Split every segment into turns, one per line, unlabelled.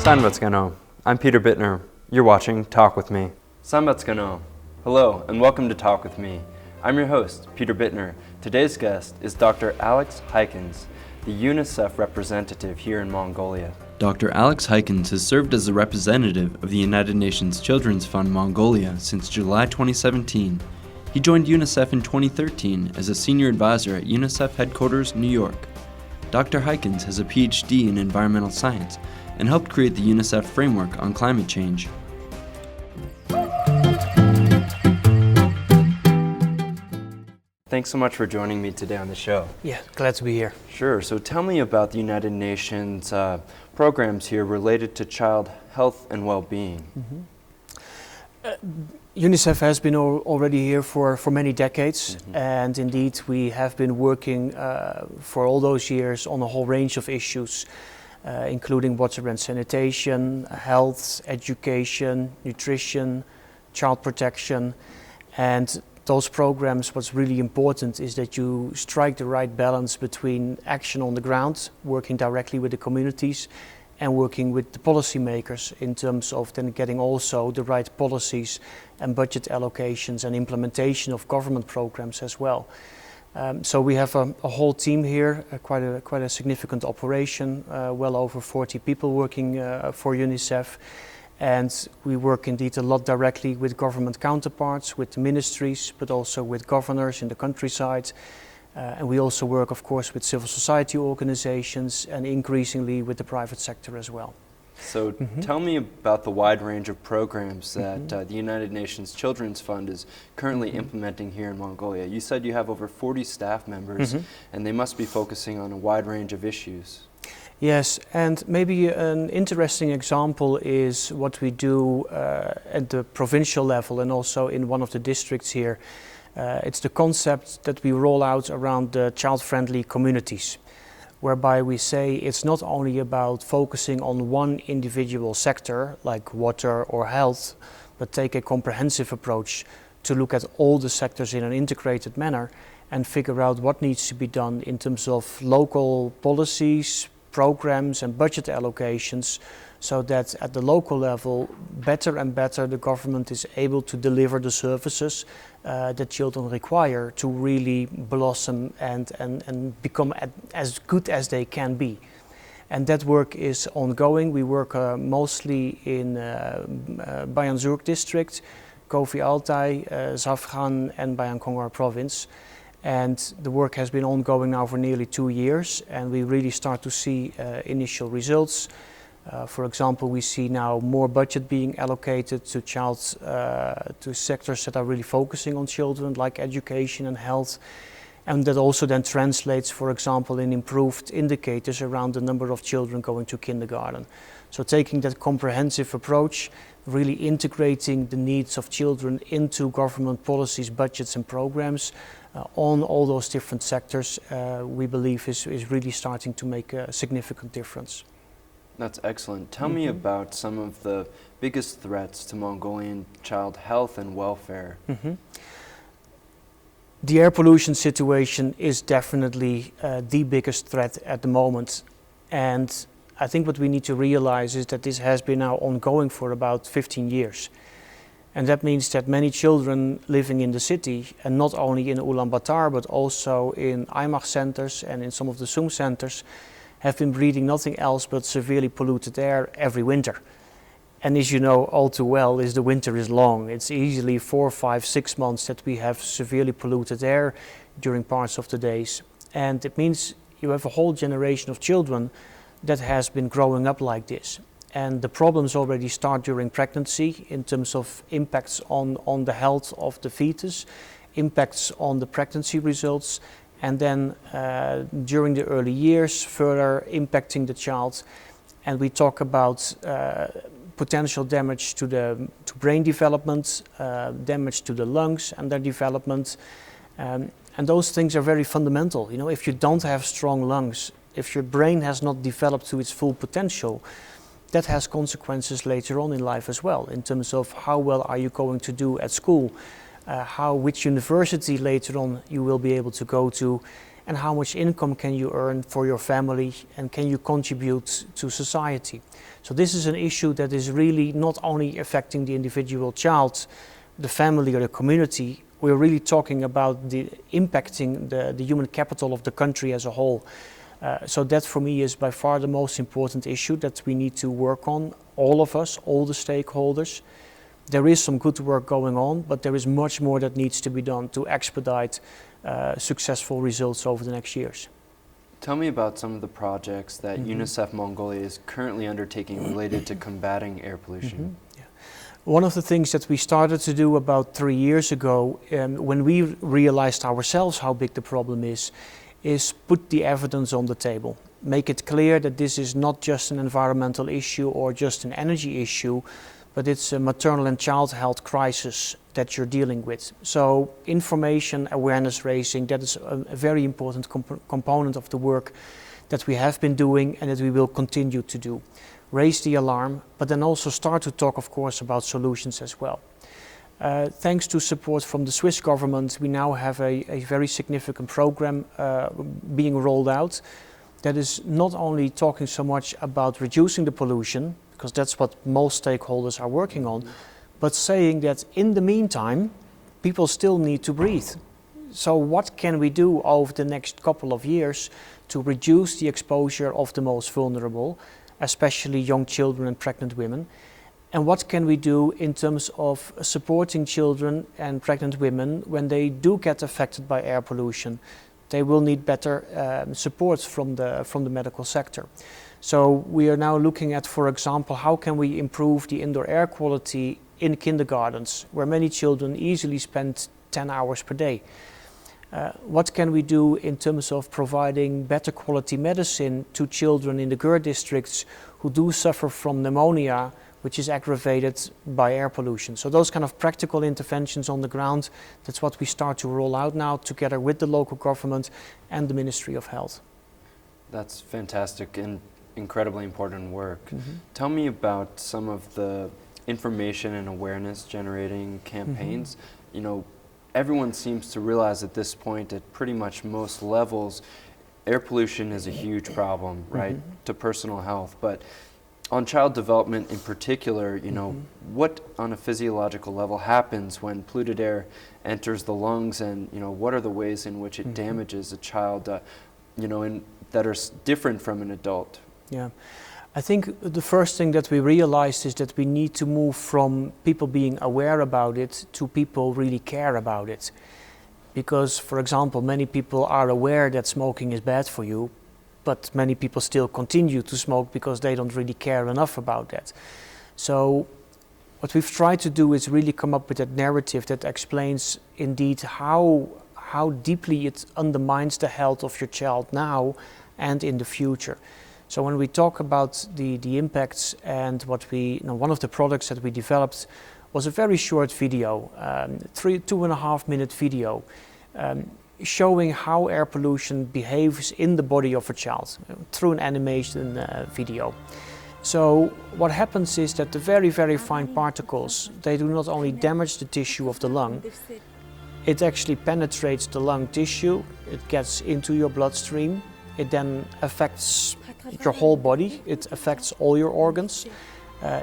Sanbatskano. I'm Peter Bittner. You're watching Talk With Me. Sanbatskano. Hello and welcome to Talk With Me. I'm your host, Peter Bittner. Today's guest is Dr. Alex Хайкенс, the UNICEF representative here in Mongolia. Dr. Alex Хайкенс has served as the representative of the United Nations Children's Fund Mongolia since July 2017. He joined UNICEF in 2013 as a senior advisor at UNICEF headquarters, New York. Dr. Хайкенс has a PhD in environmental science and helped create the UNICEF framework on climate change. Thanks so much for joining me today on the show.
Yeah, glad to be here.
Sure. So tell me about the United Nations programs here related to child health and well-being.
UNICEF has been already here for many decades, and indeed we have been working for all those years on a whole range of issues, including water and sanitation, health, education, nutrition, child protection. And those programs, what's really important is that you strike the right balance between action on the ground, working directly with the communities, and working with the policymakers in terms of then getting also the right policies and budget allocations and implementation of government programs as well. So we have a whole team here, quite a significant operation, well over 40 people working for UNICEF. And we work indeed a lot directly with government counterparts, with the ministries, but also with governors in the countryside. And we also work, of course, with civil society organizations and increasingly with the private sector as well.
So tell me about the wide range of programs that the United Nations Children's Fund is currently implementing here in Mongolia. You said you have over 40 staff members and they must be focusing on a wide range of issues.
Yes, and maybe an interesting example is what we do at the provincial level and also in one of the districts here. It's the concept that we roll out around the child-friendly communities, whereby we say it's not only about focusing on one individual sector like water or health, but take a comprehensive approach to look at all the sectors in an integrated manner and figure out what needs to be done in terms of local policies, programs and budget allocations, so that at the local level, better and better the government is able to deliver the services that children require to really blossom and become as good as they can be. And that work is ongoing. We work mostly in Bayan-Zurg district, Kofi Altai, Zafgan and Bayan Kongar province. And the work has been ongoing now for nearly 2 years, and we really start to see initial results. For example, we see now more budget being allocated to to sectors that are really focusing on children, like education and health. And that also then translates, for example, in improved indicators around the number of children going to kindergarten. So taking that comprehensive approach, really integrating the needs of children into government policies, budgets and programs on all those different sectors, we believe is really starting to make a significant difference.
That's excellent. Tell me about some of the biggest threats to Mongolian child health and welfare.
The air pollution situation is definitely the biggest threat at the moment. And I think what we need to realize is that this has been now ongoing for about 15 years. And that means that many children living in the city, and not only in Ulaanbaatar, but also in IMAG centers and in some of the SUM centers, have been breathing nothing else but severely polluted air every winter. And as you know all too well, the winter is long. It's easily 4, 5, 6 months that we have severely polluted air during parts of the days. And it means you have a whole generation of children that has been growing up like this. And the problems already start during pregnancy in terms of impacts on the health of the fetus, impacts on the pregnancy results, and then during the early years, further impacting the child. And we talk about potential damage to brain development, damage to the lungs and their development. And those things are very fundamental. You know, if you don't have strong lungs, if your brain has not developed to its full potential, that has consequences later on in life as well, in terms of how well are you going to do at school, which university later on you will be able to go to, and how much income can you earn for your family, and can you contribute to society. So this is an issue that is really not only affecting the individual child, the family or the community. We're really talking about impacting the human capital of the country as a whole. So that for me is by far the most important issue that we need to work on, all of us, all the stakeholders. There is some good work going on, but there is much more that needs to be done to expedite successful results over the next years.
Tell me about some of the projects that UNICEF Mongolia is currently undertaking related to combating air pollution.
One of the things that we started to do about 3 years ago, when we realized ourselves how big the problem is put the evidence on the table. Make it clear that this is not just an environmental issue or just an energy issue, but it's a maternal and child health crisis that you're dealing with. So information, awareness raising, that is a very important component of the work that we have been doing and that we will continue to do. Raise the alarm, but then also start to talk, of course, about solutions as well. Thanks to support from the Swiss government, we now have a very significant program being rolled out that is not only talking so much about reducing the pollution, because that's what most stakeholders are working on, but saying that in the meantime, people still need to breathe. So what can we do over the next couple of years to reduce the exposure of the most vulnerable, especially young children and pregnant women? And what can we do in terms of supporting children and pregnant women when they do get affected by air pollution? They will need better support from the medical sector. So we are now looking at, for example, how can we improve the indoor air quality in kindergartens, where many children easily spend 10 hours per day. What can we do in terms of providing better quality medicine to children in the GER districts who do suffer from pneumonia, which is aggravated by air pollution? So those kind of practical interventions on the ground, that's what we start to roll out now together with the local government and the Ministry of Health.
That's fantastic and incredibly important work. Tell me about some of the information and awareness generating campaigns. You know, everyone seems to realize at this point at pretty much most levels, air pollution is a huge problem, right, to personal health. But on child development in particular, you know, what on a physiological level happens when polluted air enters the lungs, and, you know, what are the ways in which it damages a child, you know, that are different from an adult?
Yeah, I think the first thing that we realized is that we need to move from people being aware about it to people really care about it. Because, for example, many people are aware that smoking is bad for you, but many people still continue to smoke because they don't really care enough about that. So what we've tried to do is really come up with a narrative that explains indeed how deeply it undermines the health of your child now and in the future. So when we talk about the impacts and what we, one of the products that we developed was a very short video, 2.5 minute video, showing how air pollution behaves in the body of a child through an animation video. So what happens is that the very, very fine particles, they do not only damage the tissue of the lung, it actually penetrates the lung tissue, it gets into your bloodstream, it then affects your whole body, it affects all your organs.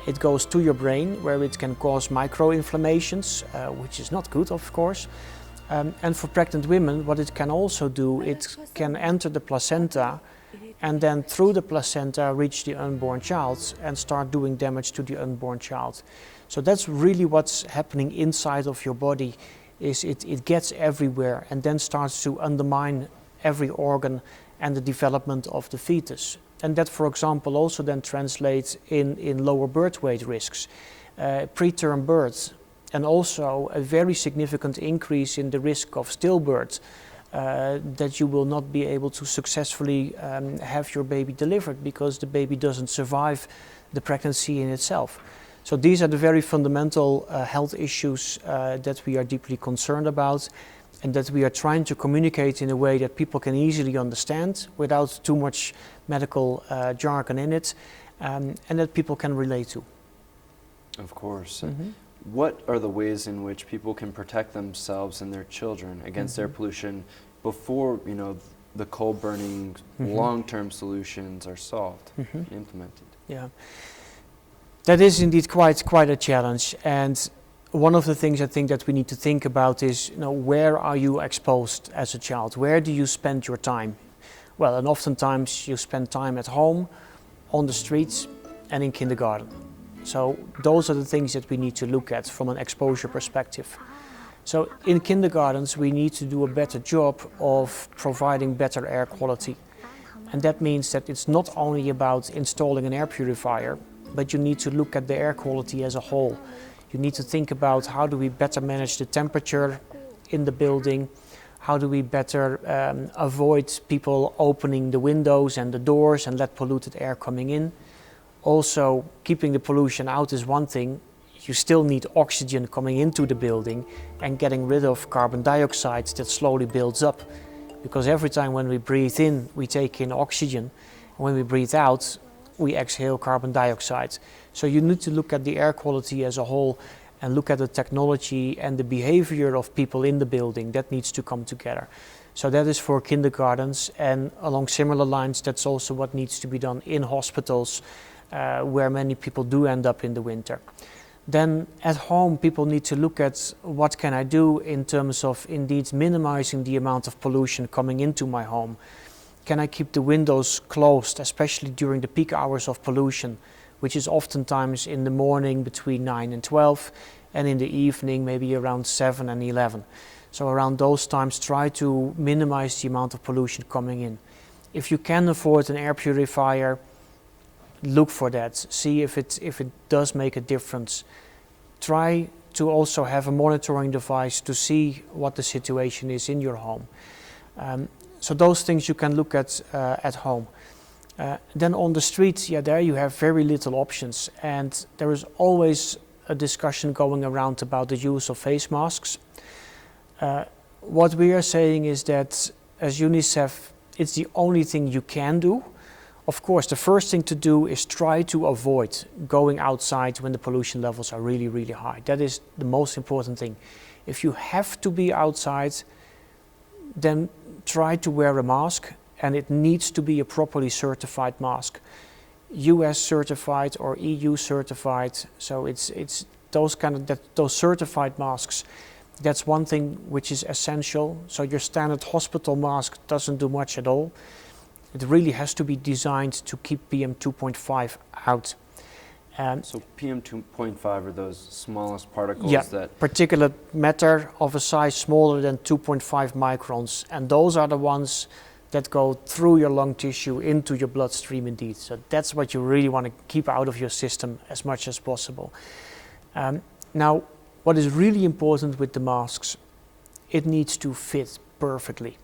It goes to your brain, where it can cause micro-inflammations, which is not good, of course. And for pregnant women, what it can also do, it can enter the placenta and then through the placenta reach the unborn child and start doing damage to the unborn child. So that's really what's happening inside of your body, is it gets everywhere and then starts to undermine every organ and the development of the fetus. And that, for example, also then translates in lower birth weight risks, preterm birth, and also a very significant increase in the risk of stillbirth, that you will not be able to successfully have your baby delivered because the baby doesn't survive the pregnancy in itself. So these are the very fundamental health issues that we are deeply concerned about, and that we are trying to communicate in a way that people can easily understand without too much medical jargon in it, and that people can relate to.
Of course. What are the ways in which people can protect themselves and their children against air pollution before, the coal burning long-term solutions are solved and implemented.
Yeah, that is indeed quite a challenge. And one of the things I think that we need to think about is, where are you exposed as a child? Where do you spend your time? Well, and oftentimes you spend time at home, on the streets, and in kindergarten. So those are the things that we need to look at from an exposure perspective. So in kindergartens, we need to do a better job of providing better air quality. And that means that it's not only about installing an air purifier, but you need to look at the air quality as a whole. You need to think about how do we better manage the temperature in the building, how do we better avoid people opening the windows and the doors and let polluted air coming in. Also, keeping the pollution out is one thing. You still need oxygen coming into the building and getting rid of carbon dioxide that slowly builds up. Because every time when we breathe in, we take in oxygen. And when we breathe out, we exhale carbon dioxide. So you need to look at the air quality as a whole and look at the technology and the behavior of people in the building. That needs to come together. So that is for kindergartens, and along similar lines, that's also what needs to be done in hospitals, where many people do end up in the winter. Then at home, people need to look at what can I do in terms of indeed minimizing the amount of pollution coming into my home. Can I keep the windows closed, especially during the peak hours of pollution, which is oftentimes in the morning between 9 and 12, and in the evening maybe around 7 and 11. So around those times, try to minimize the amount of pollution coming in. If you can afford an air purifier, look for that. See if it does make a difference. Try to also have a monitoring device to see what the situation is in your home. So those things you can look at home. Then on the streets, there you have very little options, and there is always a discussion going around about the use of face masks. What we are saying is that as UNICEF, it's the only thing you can do. Of course, the first thing to do is try to avoid going outside when the pollution levels are really, really high. That is the most important thing. If you have to be outside, then try to wear a mask, and it needs to be a properly certified mask. US certified or EU certified, so it's those certified masks. That's one thing which is essential. So your standard hospital mask doesn't do much at all. It really has to be designed to keep PM 2.5 out.
So PM 2.5 are those smallest particles that...
particulate matter of a size smaller than 2.5 microns. And those are the ones that go through your lung tissue into your bloodstream indeed. So that's what you really want to keep out of your system as much as possible. Now, what is really important with the masks, it needs to fit perfectly.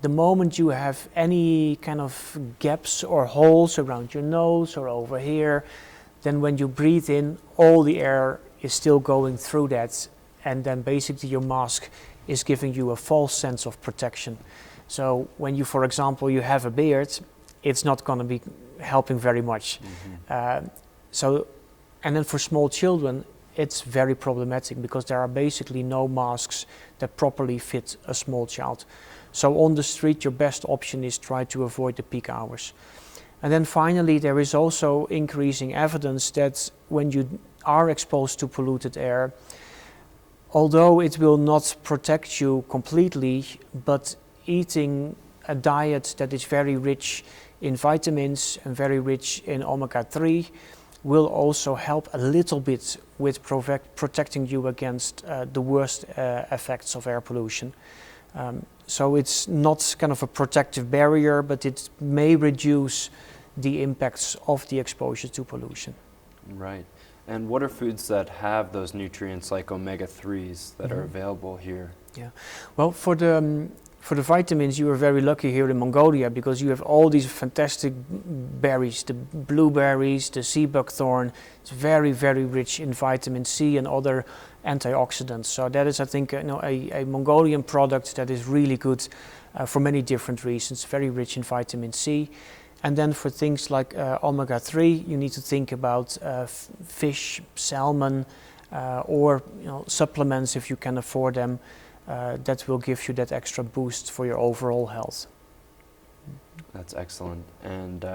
The moment you have any kind of gaps or holes around your nose or over here, then when you breathe in, all the air is still going through that, and then basically your mask is giving you a false sense of protection. So when you, for example, you have a beard, it's not going to be helping very much. And then for small children, it's very problematic because there are basically no masks that properly fit a small child. So on the street, your best option is try to avoid the peak hours. And then finally, there is also increasing evidence that when you are exposed to polluted air, although it will not protect you completely, but eating a diet that is very rich in vitamins and very rich in omega-3 will also help a little bit with protecting you against the worst effects of air pollution. So it's not kind of a protective barrier, but it may reduce the impacts of the exposure to pollution.
Right. And what are foods that have those nutrients like omega-3s that are available here? Yeah.
Well, for the vitamins, you are very lucky here in Mongolia because you have all these fantastic berries, the blueberries, the sea buckthorn. It's very, very rich in vitamin C and other antioxidants. So that is, I think, a Mongolian product that is really good for many different reasons. Very rich in vitamin C. And then for things like omega-3, you need to think about fish, salmon, or supplements if you can afford them. That will give you that extra boost for your overall health.
That's excellent. And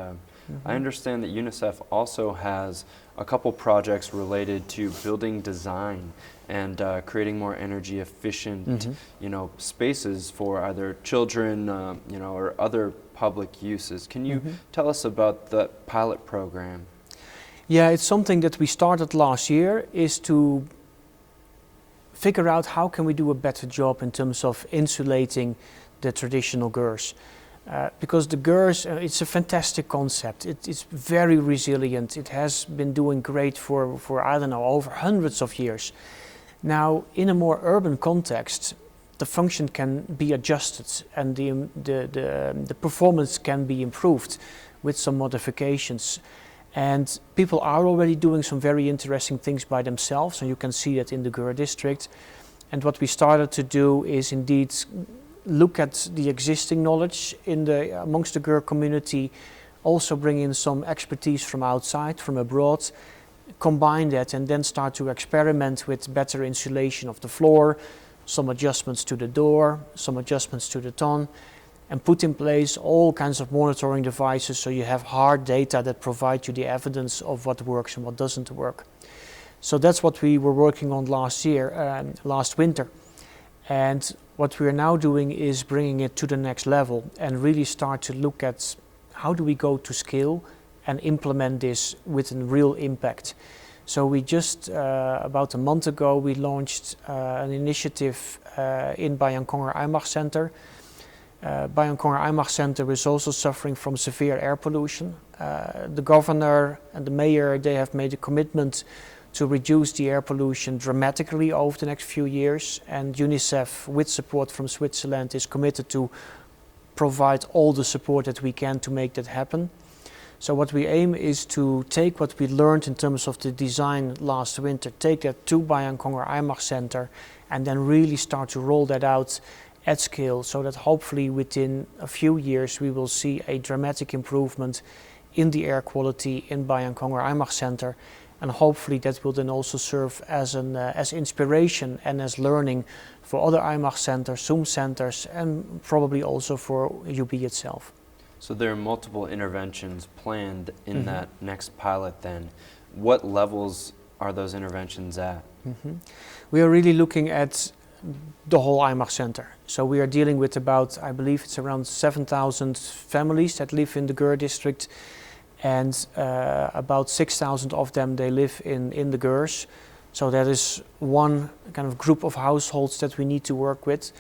I understand that UNICEF also has a couple projects related to building design and creating more energy efficient, spaces for either children, or other public uses. Can you tell us about the pilot program?
Yeah, it's something that we started last year, is to figure out how can we do a better job in terms of insulating the traditional GERs. Because the GERs, it's a fantastic concept. It's very resilient. It has been doing great for I don't know, over hundreds of years. Now, in a more urban context, the function can be adjusted and the performance can be improved with some modifications. And people are already doing some very interesting things by themselves, and you can see that in the GER district. And what we started to do is indeed look at the existing knowledge amongst the GER community, also bring in some expertise from outside, from abroad, combine that and then start to experiment with better insulation of the floor, some adjustments to the door, some adjustments to the ton, and put in place all kinds of monitoring devices so you have hard data that provide you the evidence of what works and what doesn't work. So that's what we were working on last winter. And what we are now doing is bringing it to the next level and really start to look at how do we go to scale and implement this with a real impact. So we just, about a month ago, we launched an initiative in Bayankonger Aimag Center. Bayankonger Aimag Center is also suffering from severe air pollution. The governor and the mayor, they have made a commitment to reduce the air pollution dramatically over the next few years, and UNICEF, with support from Switzerland, is committed to provide all the support that we can to make that happen. So what we aim is to take what we learned in terms of the design last winter, take that to Bayankonger Aimag Center, and then really start to roll that out at scale, so that hopefully within a few years we will see a dramatic improvement in the air quality in Bayankonger Aimag Center, and hopefully that will then also serve as inspiration and as learning for other Aimag centers, SUM centers, and probably also for UB itself.
So there are multiple interventions planned in that next pilot then. What levels are those interventions at?
We are really looking at the whole Aimag Center. So we are dealing with about, I believe it's around 7,000 families that live in the GER district, and about 6,000 of them, they live in the GERs. So that is one kind of group of households that we need to work with.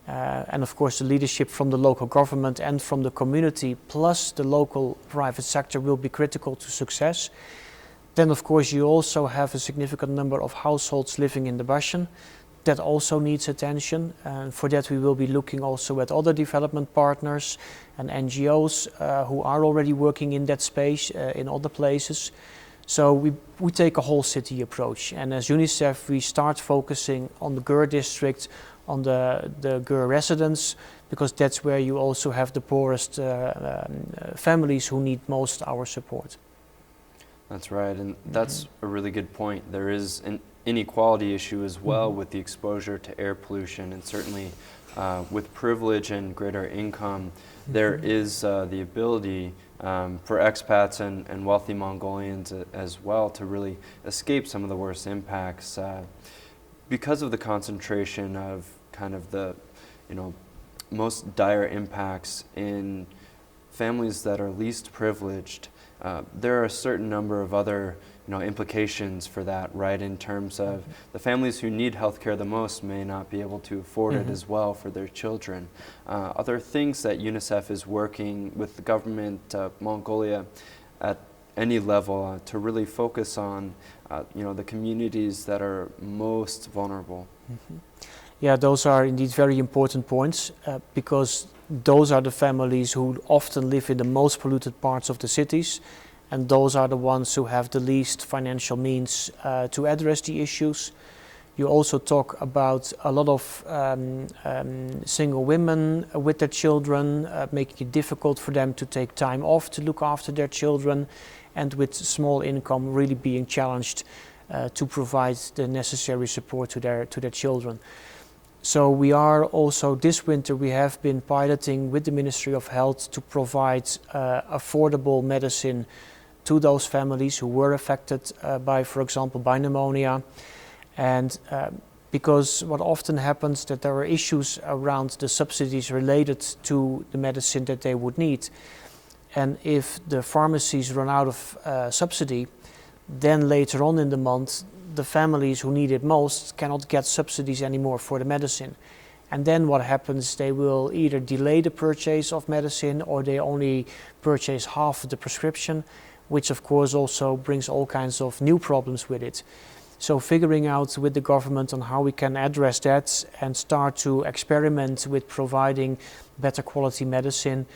And of course the leadership from the local government and from the community, plus the local private sector, will be critical to success. Then of course you also have a significant number of households living in the Bashan. That also needs attention, and for that we will be looking also at other development partners and NGOs who are already working in that space in other places. So we take a whole city approach, and as UNICEF we start focusing on the GER district, on the GER residents, because that's where you also have the poorest families who need most our support.
That's right, and that's a really good point. There is an inequality issue as well with the exposure to air pollution, and certainly with privilege and greater income, there is the ability for expats and wealthy Mongolians as well to really escape some of the worst impacts because of the concentration of kind of the most dire impacts in families that are least privileged. There are a certain number of other implications for that, right, in terms of the families who need healthcare the most may not be able to afford it as well for their children. Are there things that UNICEF is working with the government of Mongolia at any level to really focus on the communities that are most vulnerable?
Yeah, those are indeed very important points because those are the families who often live in the most polluted parts of the cities, and those are the ones who have the least financial means to address the issues. You also talk about a lot of single women with their children, making it difficult for them to take time off to look after their children, and with small income really being challenged to provide the necessary support to their children. So we are also, this winter we have been piloting with the Ministry of Health to provide affordable medicine to those families who were affected by, for example, by pneumonia. And because what often happens that there are issues around the subsidies related to the medicine that they would need. And if the pharmacies run out of subsidy, then later on in the month, the families who need it most cannot get subsidies anymore for the medicine. And then what happens, they will either delay the purchase of medicine or they only purchase half of the prescription, which of course also brings all kinds of new problems with it. So figuring out with the government on how we can address that and start to experiment with providing better quality medicine,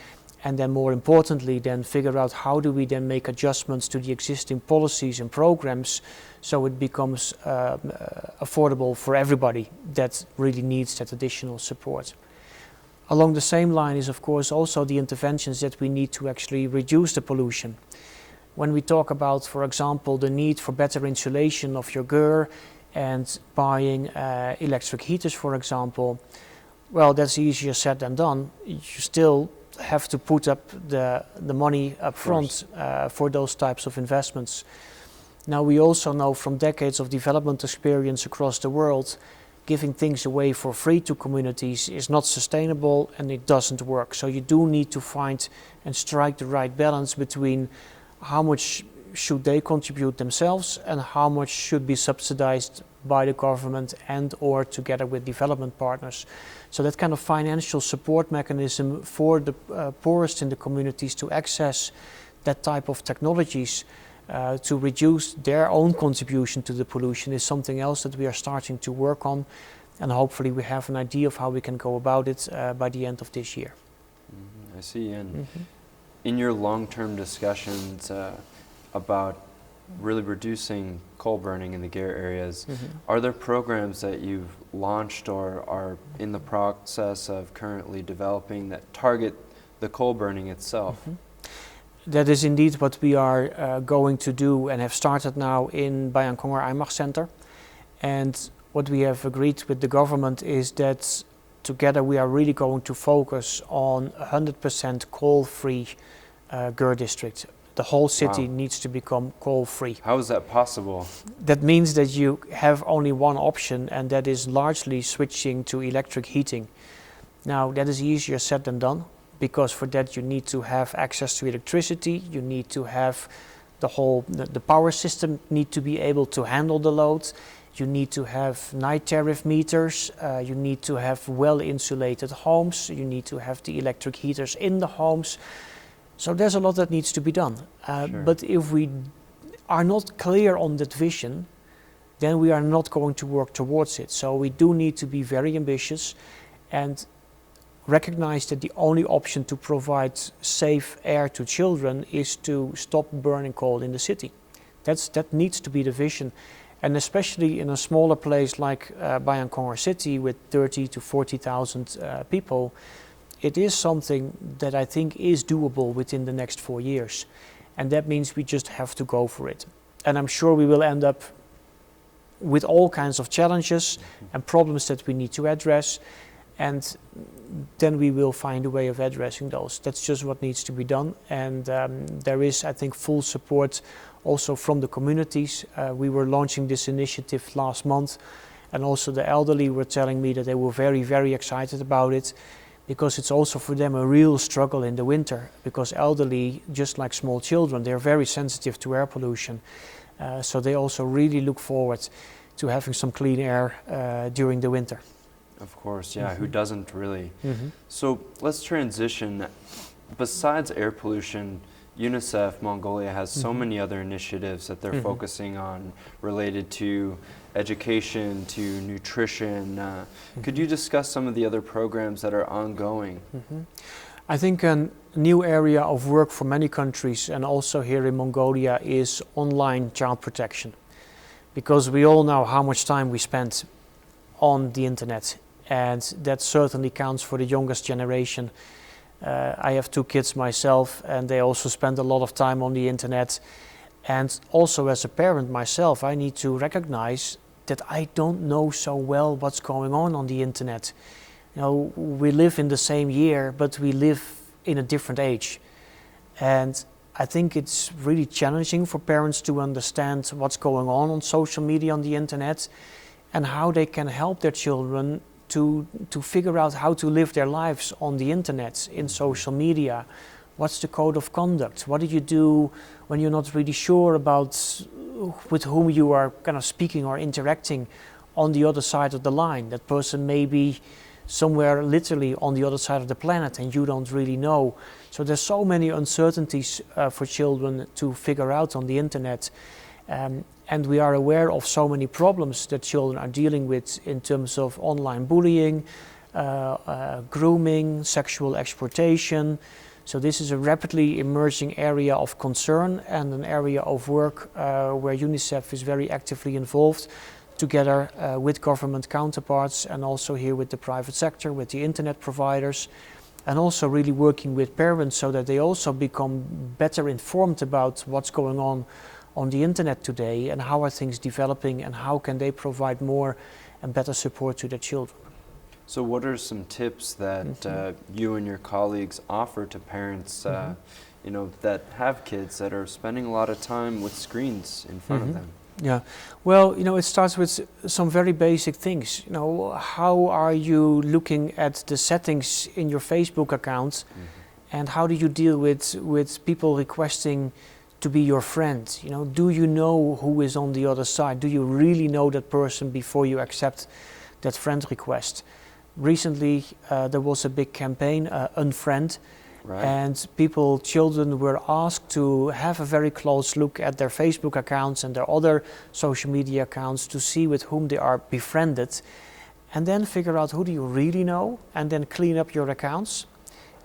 and then more importantly then figure out how do we then make adjustments to the existing policies and programs so it becomes affordable for everybody that really needs that additional support. Along the same line is of course also the interventions that we need to actually reduce the pollution. When we talk about, for example, the need for better insulation of your GER and buying electric heaters, for example, well, that's easier said than done. You still have to put up the money up front for those types of investments. Now we also know from decades of development experience across the world, giving things away for free to communities is not sustainable and it doesn't work. So you do need to find and strike the right balance between how much should they contribute themselves and how much should be subsidized by the government and or together with development partners. So that kind of financial support mechanism for the poorest in the communities to access that type of technologies to reduce their own contribution to the pollution is something else that we are starting to work on, and hopefully we have an idea of how we can go about it by the end of this year.
I see. And in your long-term discussions about really reducing coal burning in the GER areas, are there programs that you've launched or are in the process of currently developing that target the coal burning itself?
That is indeed what we are going to do and have started now in Bayankongar IMAG Center. And what we have agreed with the government is that together we are really going to focus on 100% coal-free GER district. The whole city needs to become coal-free.
How is that possible?
That means that you have only one option, and that is largely switching to electric heating. Now that is easier said than done, because for that you need to have access to electricity, you need to have the power system need to be able to handle the load, you need to have night tariff meters, you need to have well-insulated homes, you need to have the electric heaters in the homes. So there's a lot that needs to be done. But if we are not clear on that vision, then we are not going to work towards it. So we do need to be very ambitious and recognize that the only option to provide safe air to children is to stop burning coal in the city. That needs to be the vision. And especially in a smaller place like Bayankongar city with 30 to 40,000 people, it is something that I think is doable within the next 4 years. And that means we just have to go for it. And I'm sure we will end up with all kinds of challenges and problems that we need to address. And then we will find a way of addressing those. That's just what needs to be done. And there is, I think, full support also from the communities. We were launching this initiative last month. And also the elderly were telling me that they were very, very excited about it, because it's also for them a real struggle in the winter, because elderly, just like small children, they're very sensitive to air pollution. So they also really look forward to having some clean air during the winter.
Of course, yeah, who doesn't really? So let's transition. Besides air pollution, UNICEF Mongolia has so many other initiatives that they're focusing on related to education, to nutrition. Could you discuss some of the other programs that are ongoing?
I think a new area of work for many countries and also here in Mongolia is online child protection. Because we all know how much time we spend on the internet, and that certainly counts for the youngest generation. I have 2 kids myself, and they also spend a lot of time on the internet. And also as a parent myself, I need to recognize that I don't know so well what's going on the internet. You know, we live in the same year, but we live in a different age. And I think it's really challenging for parents to understand what's going on social media, on the internet, and how they can help their children to figure out how to live their lives on the internet, in social media. What's the code of conduct? What do you do when you're not really sure about with whom you are kind of speaking or interacting on the other side of the line? That person may be somewhere literally on the other side of the planet and you don't really know. So there's so many uncertainties for children to figure out on the internet. And we are aware of so many problems that children are dealing with in terms of online bullying, grooming, sexual exploitation. So this is a rapidly emerging area of concern and an area of work where UNICEF is very actively involved, together with government counterparts and also here with the private sector, with the internet providers, and also really working with parents so that they also become better informed about what's going on the internet today and how are things developing and how can they provide more and better support to their children.
So what are some tips that you and your colleagues offer to parents you know, that have kids that are spending a lot of time with screens in front of them?
Yeah, well, you know, it starts with some very basic things. You know, how are you looking at the settings in your Facebook account, and how do you deal with people requesting to be your friend? You know, do you know who is on the other side? Do you really know that person before you accept that friend request? Recently, there was a big campaign, Unfriend. Right. And children were asked to have a very close look at their Facebook accounts and their other social media accounts to see with whom they are befriended, and then figure out who do you really know, and then clean up your accounts.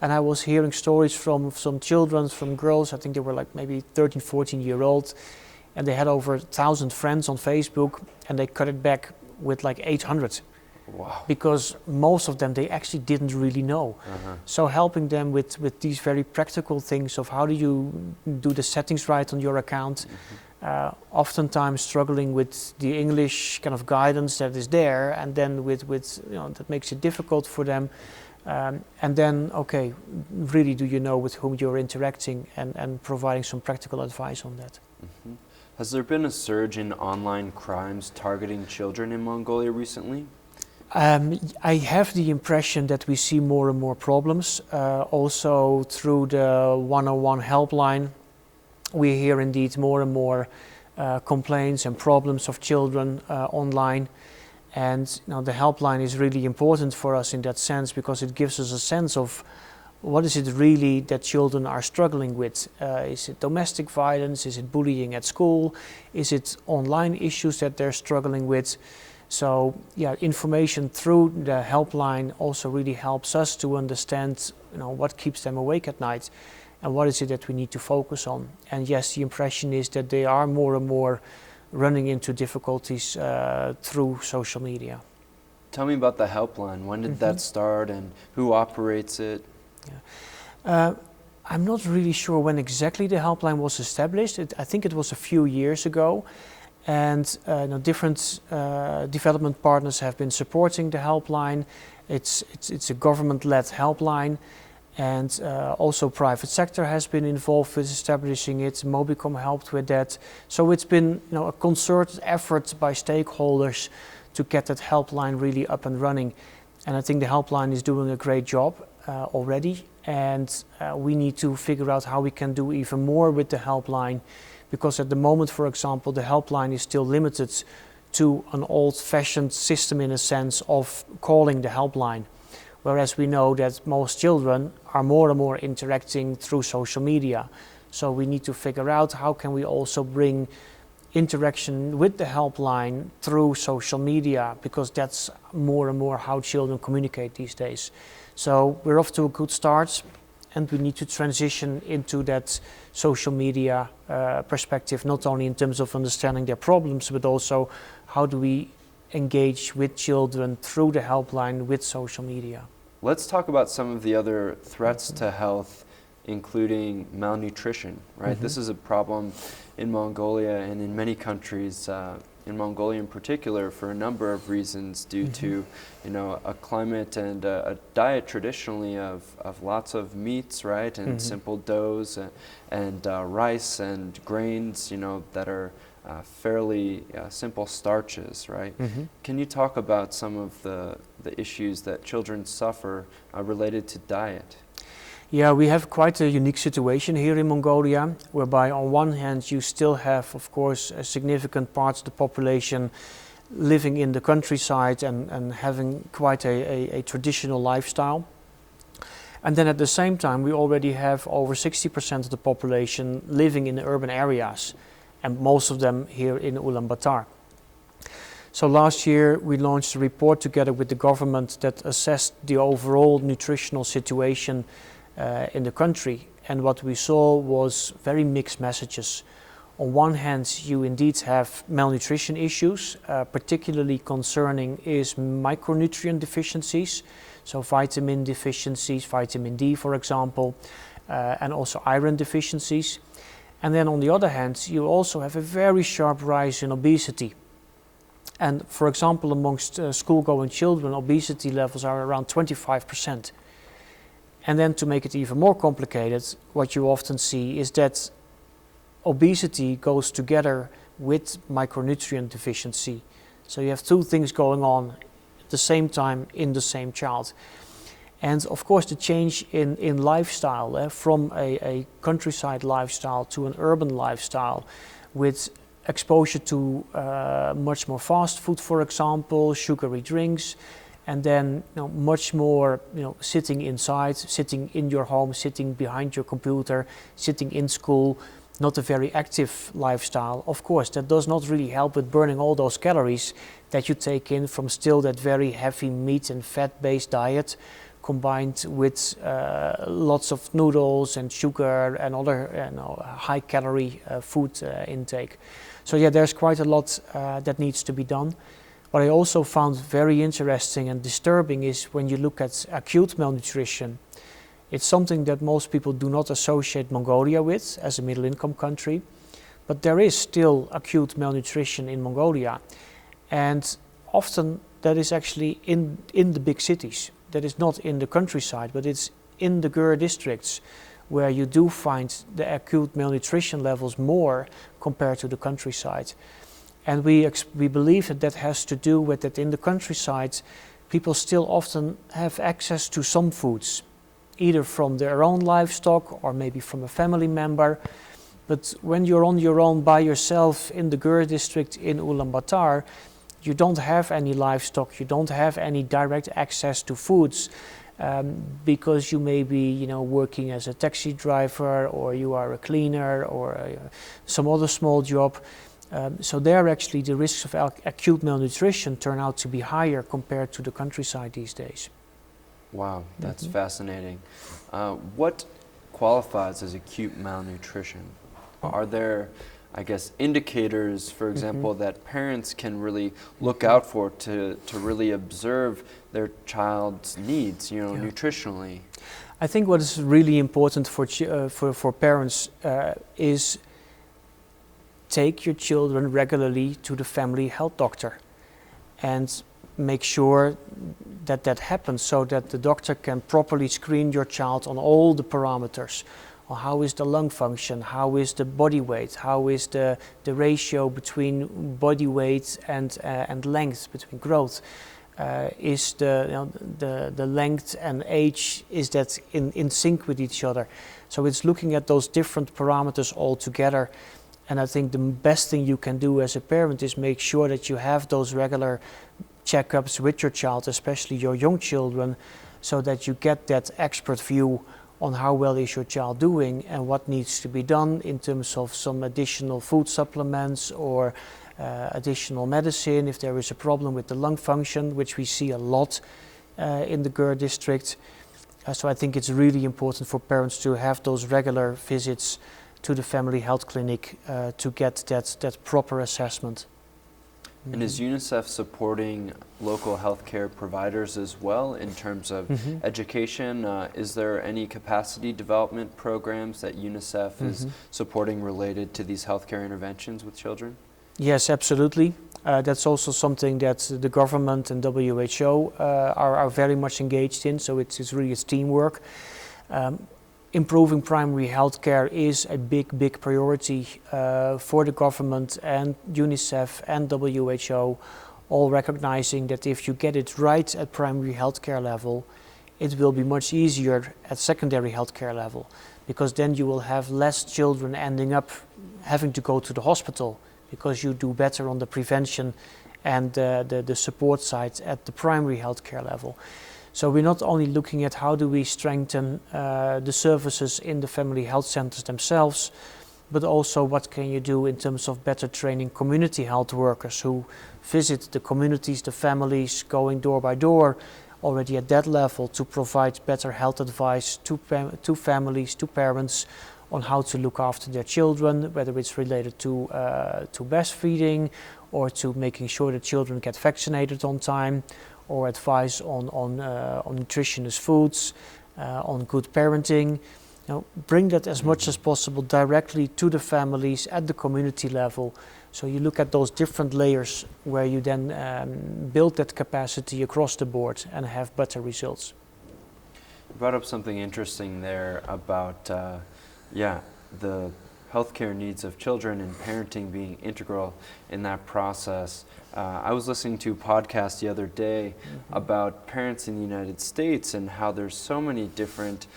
And I was hearing stories from some children, from girls, I think they were like maybe 13, 14-year-old, and they had over 1,000 friends on Facebook, and they cut it back with like 800. Wow. Because most of them they actually didn't really know. So helping them with these very practical things of how do you do the settings right on your account, oftentimes struggling with the English kind of guidance that is there, and then with you know, that makes it difficult for them. And then, okay, really do you know with whom you're interacting, and providing some practical advice on that.
Has there been a surge in online crimes targeting children in Mongolia recently?
I have the impression that we see more and more problems. Also through the 101 helpline, we hear indeed more and more complaints and problems of children online. And you know, the helpline is really important for us in that sense, because it gives us a sense of what is it really that children are struggling with. Is it domestic violence? Is it bullying at school? Is it online issues that they're struggling with? So yeah, information through the helpline also really helps us to understand, you know, what keeps them awake at night and what is it that we need to focus on. And yes, the impression is that they are more and more running into difficulties through social media.
Tell me about the helpline. When did that start and who operates it?
Yeah. I'm not really sure when exactly the helpline was established. I think it was a few years ago. And you know, different development partners have been supporting the helpline. It's a government-led helpline, and also private sector has been involved with establishing it. Mobicom helped with that. So it's been, you know, a concerted effort by stakeholders to get that helpline really up and running. And I think the helpline is doing a great job already. And we need to figure out how we can do even more with the helpline. Because at the moment, for example, the helpline is still limited to an old-fashioned system in a sense of calling the helpline. Whereas we know that most children are more and more interacting through social media. So we need to figure out how can we also bring interaction with the helpline through social media, because that's more and more how children communicate these days. So we're off to a good start. And we need to transition into that social media perspective, not only in terms of understanding their problems, but also how do we engage with children through the helpline with social media.
Let's talk about some of the other threats to health, including malnutrition, right? This is a problem in Mongolia and in many countries in Mongolia in particular for a number of reasons due to, a climate and a diet traditionally of lots of meats, right, and simple doughs and rice and grains, that are fairly simple starches, right? Can you talk about some of the issues that children suffer related to diet?
Yeah, we have quite a unique situation here in Mongolia, whereby on one hand you still have, of course, a significant part of the population living in the countryside and having quite a traditional lifestyle. And then at the same time we already have over 60% of the population living in urban areas, and most of them here in Ulaanbaatar. So last year we launched a report together with the government that assessed the overall nutritional situation in the country, and what we saw was very mixed messages. On one hand, you indeed have malnutrition issues, particularly concerning is micronutrient deficiencies, so vitamin deficiencies, vitamin D for example, and also iron deficiencies. And then on the other hand, you also have a very sharp rise in obesity. And for example, amongst school-going children, obesity levels are around 25%. And then to make it even more complicated, what you often see is that obesity goes together with micronutrient deficiency. So you have two things going on at the same time in the same child. And of course the change in lifestyle, from a countryside lifestyle to an urban lifestyle with exposure to much more fast food, for example, sugary drinks, and then much more sitting inside, sitting in your home, sitting behind your computer, sitting in school, not a very active lifestyle. Of course, that does not really help with burning all those calories that you take in from still that very heavy meat and fat-based diet, combined with lots of noodles and sugar and other high-calorie food intake. So yeah, there's quite a lot that needs to be done. What I also found very interesting and disturbing is when you look at acute malnutrition. It's something that most people do not associate Mongolia with as a middle-income country, but there is still acute malnutrition in Mongolia, and often that is actually in the big cities. That is not in the countryside, but it's in the Gur districts where you do find the acute malnutrition levels more compared to the countryside. And we believe that has to do with that in the countryside people still often have access to some foods, either from their own livestock or maybe from a family member. But when you're on your own by yourself in the Gur district in Ulaanbaatar, you don't have any livestock, you don't have any direct access to foods, because you may be working as a taxi driver, or you are a cleaner, or some other small job. So there actually the risks of acute malnutrition turn out to be higher compared to the countryside these days.
Wow, that's fascinating. What qualifies as acute malnutrition? Are there, I guess, indicators, for example, that parents can really look out for to really observe their child's needs, nutritionally?
I think what is really important for parents is take your children regularly to the family health doctor and make sure that happens, so that the doctor can properly screen your child on all the parameters. Or how is the lung function, how is the body weight, how is the ratio between body weight and length, between growth. Is the length and age, is that in sync with each other? So it's looking at those different parameters all together. And I think the best thing you can do as a parent is make sure that you have those regular checkups with your child, especially your young children, so that you get that expert view on how well is your child doing and what needs to be done in terms of some additional food supplements or additional medicine if there is a problem with the lung function, which we see a lot in the Gur district. So I think it's really important for parents to have those regular visits to the family health clinic to get that proper assessment.
And is UNICEF supporting local healthcare providers as well in terms of education? Is there any capacity development programs that UNICEF is supporting related to these healthcare interventions with children?
Yes, absolutely. That's also something that the government and WHO are very much engaged in, so it's really teamwork. Improving primary health care is a big priority for the government and UNICEF and WHO, all recognizing that if you get it right at primary health care level, it will be much easier at secondary health care level, because then you will have less children ending up having to go to the hospital, because you do better on the prevention and the support sides at the primary health care level. So we're not only looking at how do we strengthen the services in the family health centers themselves, but also what can you do in terms of better training community health workers who visit the communities, the families, going door by door already at that level to provide better health advice to families, to parents on how to look after their children, whether it's related to breastfeeding or to making sure that children get vaccinated on time, or advice on nutritious foods, on good parenting. Bring that as much as possible directly to the families at the community level. So you look at those different layers where you then build that capacity across the board and have better results.
You brought up something interesting there about the healthcare needs of children and parenting being integral in that process. I was listening to a podcast the other day about parents in the United States and how there's so many different,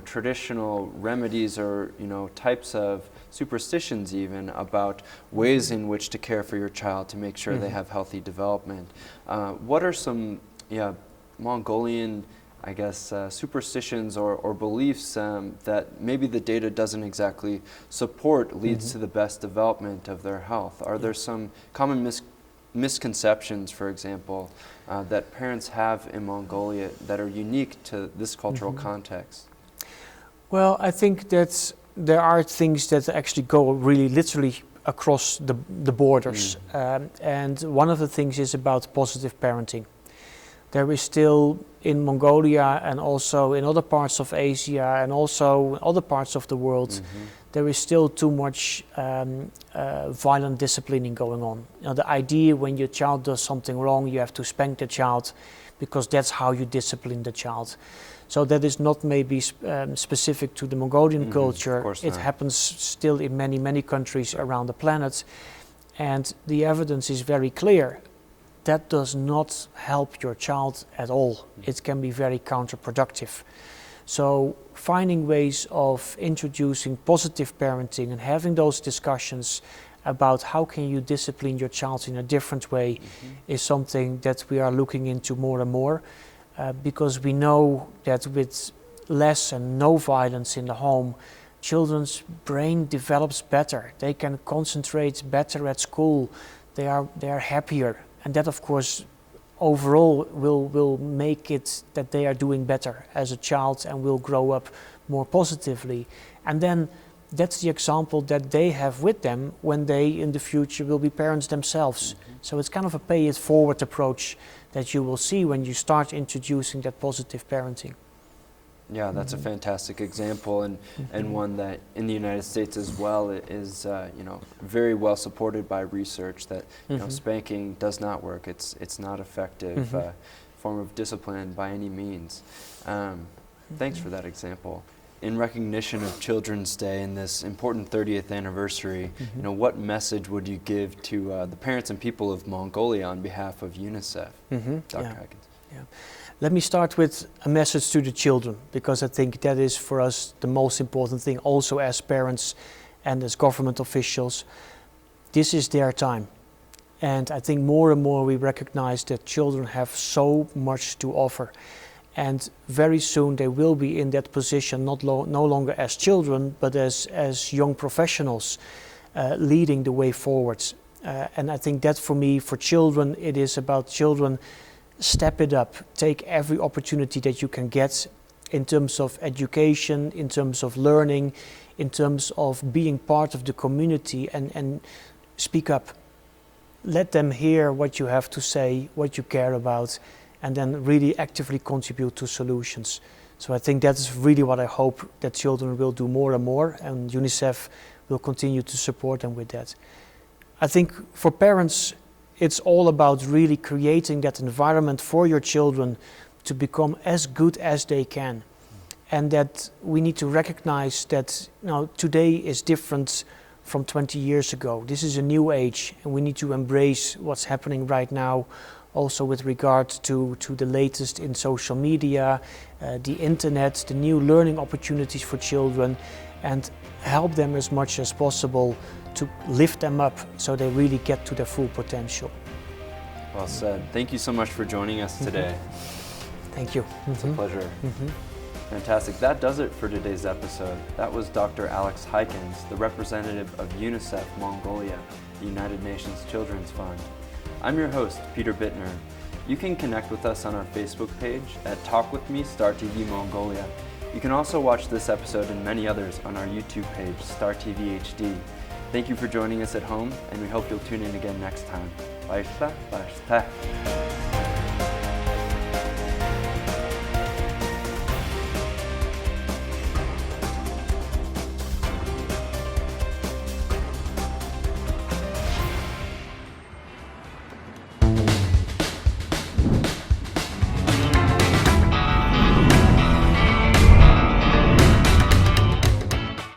traditional remedies or, types of superstitions even about ways in which to care for your child to make sure they have healthy development. What are some, Mongolian, I guess, superstitions or beliefs that maybe the data doesn't exactly support leads to the best development of their health? Are there some common misconceptions, for example, that parents have in Mongolia that are unique to this cultural context?
Well, I think that there are things that actually go really literally across the borders. And one of the things is about positive parenting. There is still in Mongolia and also in other parts of Asia and also in other parts of the world, there is still too much violent disciplining going on. The idea when your child does something wrong, you have to spank the child because that's how you discipline the child. So that is not maybe specific to the Mongolian culture. It happens still in many countries around the planet. And the evidence is very clear. That does not help your child at all. It can be very counterproductive. So finding ways of introducing positive parenting and having those discussions about how can you discipline your child in a different way is something that we are looking into more and more, because we know that with less and no violence in the home, children's brain develops better. They can concentrate better at school. They are happier. And that, of course, overall will make it that they are doing better as a child and will grow up more positively. And then that's the example that they have with them when they in the future will be parents themselves. So it's kind of a pay it forward approach that you will see when you start introducing that positive parenting.
Yeah, that's a fantastic example, and one that in the United States as well is very well supported by research that spanking does not work. It's not effective form of discipline by any means. Thanks for that example. In recognition of Children's Day and this important 30th anniversary, what message would you give to the parents and people of Mongolia on behalf of UNICEF, Dr. Хайкенс?
Yeah. Let me start with a message to the children, because I think that is for us the most important thing also as parents and as government officials. This is their time. And I think more and more we recognize that children have so much to offer. And very soon they will be in that position, no longer as children, but as young professionals leading the way forwards. And I think that for me, for children, it is about children step it up, take every opportunity that you can get in terms of education, in terms of learning, in terms of being part of the community, and speak up. Let them hear what you have to say, what you care about, and then really actively contribute to solutions. So I think that is really what I hope that children will do more and more, and UNICEF will continue to support them with that. I think for parents, it's all about really creating that environment for your children to become as good as they can. And that we need to recognize that today is different from 20 years ago. This is a new age, and we need to embrace what's happening right now, also with regard to the latest in social media, the internet, the new learning opportunities for children, and help them as much as possible to lift them up so they really get to their full potential.
Well said. Thank you so much for joining us today.
Thank you.
It's a pleasure. Fantastic. That does it for today's episode. That was Dr. Alex Хайкенс, the representative of UNICEF Mongolia, the United Nations Children's Fund. I'm your host, Peter Bittner. You can connect with us on our Facebook page at Talk With Me Star TV Mongolia. You can also watch this episode and many others on our YouTube page, Star TV HD. Thank you for joining us at home, and we hope you'll tune in again next time. Bye.